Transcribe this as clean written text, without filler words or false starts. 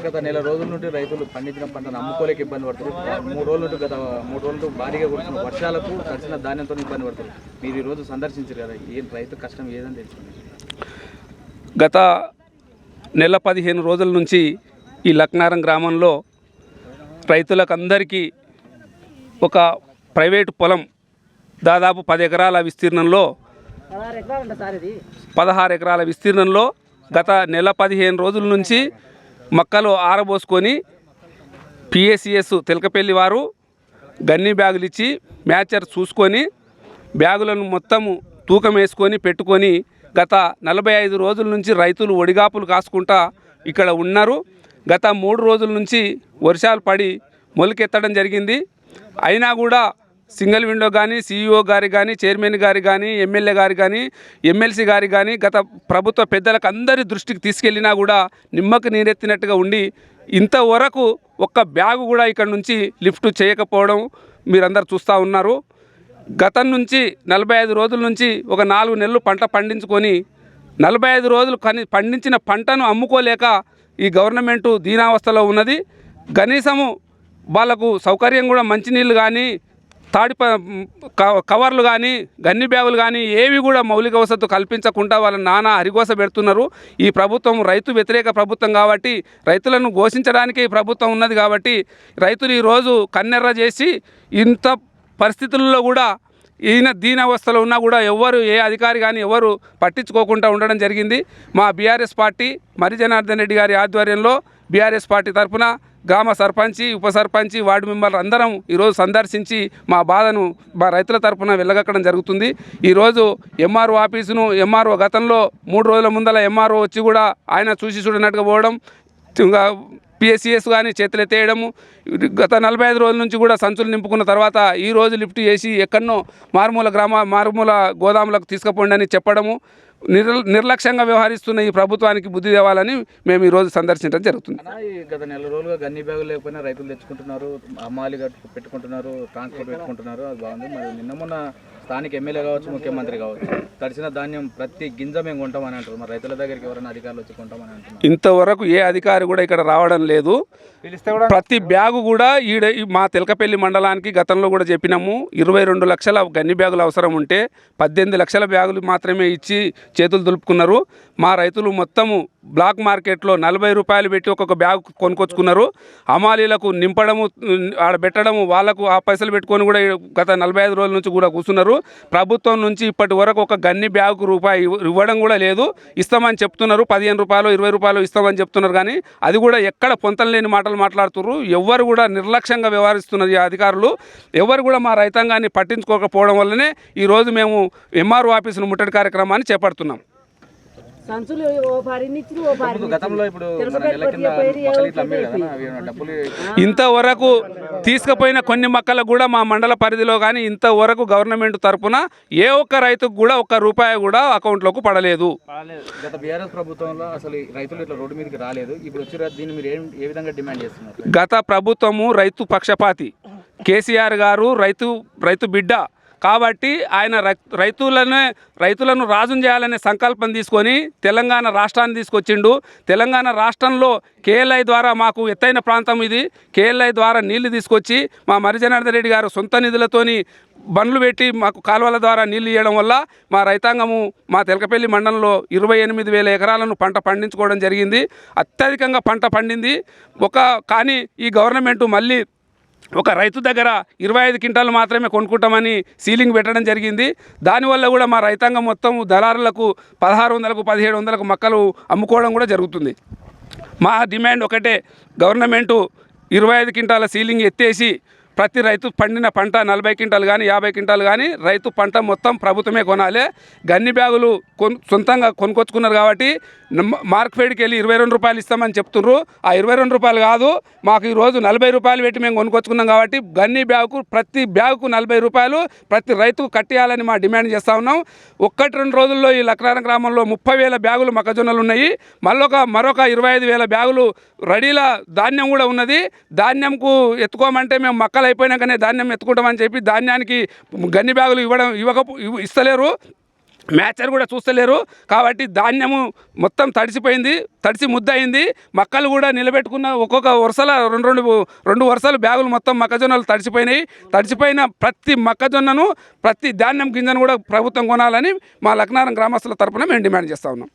గత నెల రోజుల నుండి రైతులు పండించిన పంటను అమ్ముకోలేక ఇబ్బంది పడుతున్నారు. 3 రోజుల నుండి గత 3 రోజుల నుండి భారీగా కురిసిన వర్షాలకు తడిసిన ధాన్యంతో ఇబ్బంది పడుతున్నారు. మీరు ఈరోజు సందర్శించారు కదా, ఏం రైతు కష్టం ఏదని తెలుసుకున్నారు? గత నెల 15 రోజుల నుంచి ఈ లక్నారం గ్రామంలో రైతులకు అందరికీ ఒక ప్రైవేటు పొలం దాదాపు 10 ఎకరాల విస్తీర్ణంలో 16 ఎకరాల విస్తీర్ణంలో గత నెల 15 రోజుల నుంచి మొక్కలు ఆరబోసుకొని పిఎస్సిఎస్ తెలకపల్లి వారు గన్ని బ్యాగులు ఇచ్చి మ్యాచర్ చూసుకొని బ్యాగులను మొత్తము తూకం వేసుకొని పెట్టుకొని గత 45 రోజుల నుంచి రైతులు ఒడిగాపులు కాసుకుంటా ఇక్కడ ఉన్నారు. గత 3 రోజుల నుంచి వర్షాలు పడి మొలకెత్తడం జరిగింది. అయినా కూడా సింగిల్ విండో కానీ CEO గారి కానీ చైర్మన్ గారి కానీ ఎమ్మెల్యే గారి కానీ ఎమ్మెల్సీ గారి కానీ గత ప్రభుత్వ పెద్దలకు అందరి దృష్టికి తీసుకెళ్ళినా కూడా నిమ్మకు నీరెత్తినట్టుగా ఉండి ఇంతవరకు ఒక్క బ్యాగు కూడా ఇక్కడ నుంచి లిఫ్ట్ చేయకపోవడం మీరందరూ చూస్తూ ఉన్నారు. గతం నుంచి 45 రోజుల నుంచి ఒక 4 నెలలు పంట పండించుకొని 45 రోజులు పండించిన పంటను అమ్ముకోలేక ఈ గవర్నమెంటు దీనావస్థలో ఉన్నది. కనీసము వాళ్ళకు సౌకర్యం కూడా మంచినీళ్ళు కానీ కవర్లు కానీ గన్ని బ్యాగులు కానీ ఏవి కూడా మౌలిక వసతులు కల్పించకుండా వాళ్ళ నానా హరిగోస పెడుతున్నారు. ఈ ప్రభుత్వం రైతు వ్యతిరేక ప్రభుత్వం కాబట్టి రైతులను ఘోషించడానికి ఈ ప్రభుత్వం ఉన్నది కాబట్టి రైతులు ఈరోజు కన్నెర్ర చేసి ఇంత పరిస్థితుల్లో కూడా ఈయన దీనావస్థలో ఉన్నా కూడా ఏ అధికారి కానీ ఎవరు పట్టించుకోకుండా ఉండడం జరిగింది. మా బీఆర్ఎస్ పార్టీ మరి జనార్దన్ రెడ్డి గారి ఆధ్వర్యంలో బీఆర్ఎస్ పార్టీ తరఫున గ్రామ సర్పంచి ఉప సర్పంచి వార్డు మెంబర్లు అందరం ఈరోజు సందర్శించి మా బాధను మా రైతుల తరఫున వెళ్ళగక్కడం జరుగుతుంది. ఈరోజు ఎంఆర్ఓ ఆఫీసును ఎంఆర్ఓ గతంలో 3 రోజుల ముందల ఎంఆర్ఓ వచ్చి కూడా ఆయన చూసి చూడనట్టుగా పోవడం, పిఎస్సిఎస్ కానీ చేతులు ఎత్తేయడము, గత 45 రోజుల నుంచి కూడా సంచులు నింపుకున్న తర్వాత ఈరోజు లిఫ్ట్ చేసి ఎక్కడనో మారుమూల గోదాములకు తీసుకుపోండి అని చెప్పడము, నిర్లక్ష్యంగా వ్యవహరిస్తున్న ఈ ప్రభుత్వానికి బుద్ధి తేవాలని మేము ఈరోజు సందర్శించడం జరుగుతుంది. గత నెల రోజులుగా గన్ని బ్యాగులు లేకపోయినా రైతులు తెచ్చుకుంటున్నారు, అమ్మాలి పెట్టుకుంటున్నారు, ట్రాన్స్పోర్ట్ పెట్టుకుంటున్నారు. అది బాగుంది. మరి నిన్న మొన్న స్థానిక ఎమ్మెల్యే కావచ్చు, ముఖ్యమంత్రి కావచ్చు, తడిసిన ధాన్యం ప్రతి గింజ మేము కొంటామని అంటారు. మరి రైతుల దగ్గరికి ఎవరైనా అధికారులు వచ్చి కొంటామని అంటారు. ఇంతవరకు ఏ అధికారి కూడా ఇక్కడ రావడం లేదు. ప్రతి బ్యాగు కూడా మా తెలకపల్లి మండలానికి గతంలో కూడా చెప్పినాము 22 లక్షల గన్ని బ్యాగులు అవసరం ఉంటే 18 లక్షల బ్యాగులు మాత్రమే ఇచ్చి చేతులు దులుపుకున్నారు. మా రైతులు మొత్తము బ్లాక్ మార్కెట్లో 40 రూపాయలు పెట్టి ఒక్కొక్క బ్యాగ్ కొనుక్కొచ్చుకున్నారు. హమాలీలకు నింపడము ఆడ పెట్టడము వాళ్ళకు ఆ పైసలు పెట్టుకొని కూడా గత 45 రోజుల నుంచి కూడా కూర్చున్నారు. ప్రభుత్వం నుంచి ఇప్పటి వరకు ఒక గన్ని బ్యాగుకు రూపాయి ఇవ్వడం కూడా లేదు. ఇస్తామని చెప్తున్నారు, 15 రూపాయలు 20 రూపాయలు ఇస్తామని చెప్తున్నారు. కానీ అది కూడా ఎక్కడ పొంతం లేని మాటలు మాట్లాడుతున్నారు. ఎవరు కూడా నిర్లక్ష్యంగా వ్యవహరిస్తున్నారు ఈ అధికారులు. ఎవరు కూడా మా రైతాంగాన్ని పట్టించుకోకపోవడం వల్లనే ఈరోజు మేము ఎంఆర్ఓ ఆఫీసును ముట్టడి కార్యక్రమాన్ని చేపడుతున్నాం. ఇంతవరకు తీసుకుపోయిన కొన్ని మొక్కలకు కూడా మా మండల పరిధిలో కానీ ఇంతవరకు గవర్నమెంట్ తరఫున ఏ ఒక్క రైతుకు కూడా ఒక్క రూపాయి కూడా అకౌంట్లోకి పడలేదు. గత బీఆర్ఎస్ ప్రభుత్వంలో అసలు రైతులు ఇట్లా రోడ్డు మీదకి రాలేదు. ఇప్పుడు వచ్చి దీన్ని మీరు ఏ విధంగా డిమాండ్ చేస్తున్నారు? గత ప్రభుత్వము రైతు పక్షపాతి, కేసీఆర్ గారు రైతు బిడ్డ కాబట్టి ఆయన రైతులను రాజును చేయాలనే సంకల్పం తీసుకొని తెలంగాణ రాష్ట్రాన్ని తీసుకొచ్చిండు. తెలంగాణ రాష్ట్రంలో KLI ద్వారా మాకు ఎత్తైన ప్రాంతం ఇది. KLI ద్వారా నీళ్లు తీసుకొచ్చి మా మరి జనార్దన్ రెడ్డి గారు సొంత నిధులతోని బండ్లు పెట్టి మాకు కాలువల ద్వారా నీళ్లు ఇవ్వడం వల్ల మా రైతాంగము మా తెలకపల్లి మండలంలో 28,000 ఎకరాలను పంట పండించుకోవడం జరిగింది. అత్యధికంగా పంట పండింది. కానీ ఈ గవర్నమెంటు మళ్ళీ ఒక రైతు దగ్గర 25 క్వింటాలు మాత్రమే కొనుక్కుంటామని సీలింగ్ పెట్టడం జరిగింది. దానివల్ల కూడా మా రైతాంగం మొత్తం దళారులకు 1600కు 1700కు మొక్కలు అమ్ముకోవడం కూడా జరుగుతుంది. మా డిమాండ్ ఒకటే, గవర్నమెంటు 25 క్వింటాల సీలింగ్ ఎత్తేసి ప్రతి రైతు పండిన పంట 40 క్వింటాలు కానీ 50 క్వింటాలు కానీ రైతు పంట మొత్తం ప్రభుత్వమే కొనాలి. గన్ని బ్యాగులు సొంతంగా కొనుక్కొచ్చుకున్నారు కాబట్టి మార్కెట్కి వెళ్ళి 22 రూపాయలు ఇస్తామని చెప్తున్నారు. ఆ 22 రూపాయలు కాదు, మాకు ఈరోజు 40 రూపాయలు పెట్టి మేము కొనుక్కొచ్చుకున్నాం కాబట్టి గన్ని బ్యాగుకు ప్రతి బ్యాగుకు 40 రూపాయలు ప్రతి రైతుకు కట్టేయాలని మా డిమాండ్ చేస్తూ ఉన్నాం. 1-2 రోజుల్లో ఈ లక్నారం గ్రామంలో 30,000 బ్యాగులు మొక్కజొన్నలు ఉన్నాయి. మరొక 25,000 బ్యాగులు రెడీల ధాన్యం కూడా ఉన్నది. ధాన్యంకు ఎత్తుకోమంటే మేము మొక్కలు అయిపోయినాకనే ధాన్యం ఎత్తుకుంటామని చెప్పి ధాన్యానికి గన్ని బ్యాగులు ఇస్తలేరు. మ్యాచర్ కూడా చూస్తలేరు. కాబట్టి ధాన్యము మొత్తం తడిసిపోయింది, తడిసి ముద్ద అయింది. మక్కలు కూడా నిలబెట్టుకున్న ఒక్కొక్క వరుసల రెండు వరుసలు బ్యాగులు మొత్తం మొక్కజొన్నలు తడిసిపోయినాయి. తడిసిపోయిన ప్రతి మొక్కజొన్నను, ప్రతి ధాన్యం గింజను కూడా ప్రభుత్వం కొనాలని మా లక్నారం గ్రామస్తుల తరపున మేము డిమాండ్ చేస్తూ ఉన్నాం.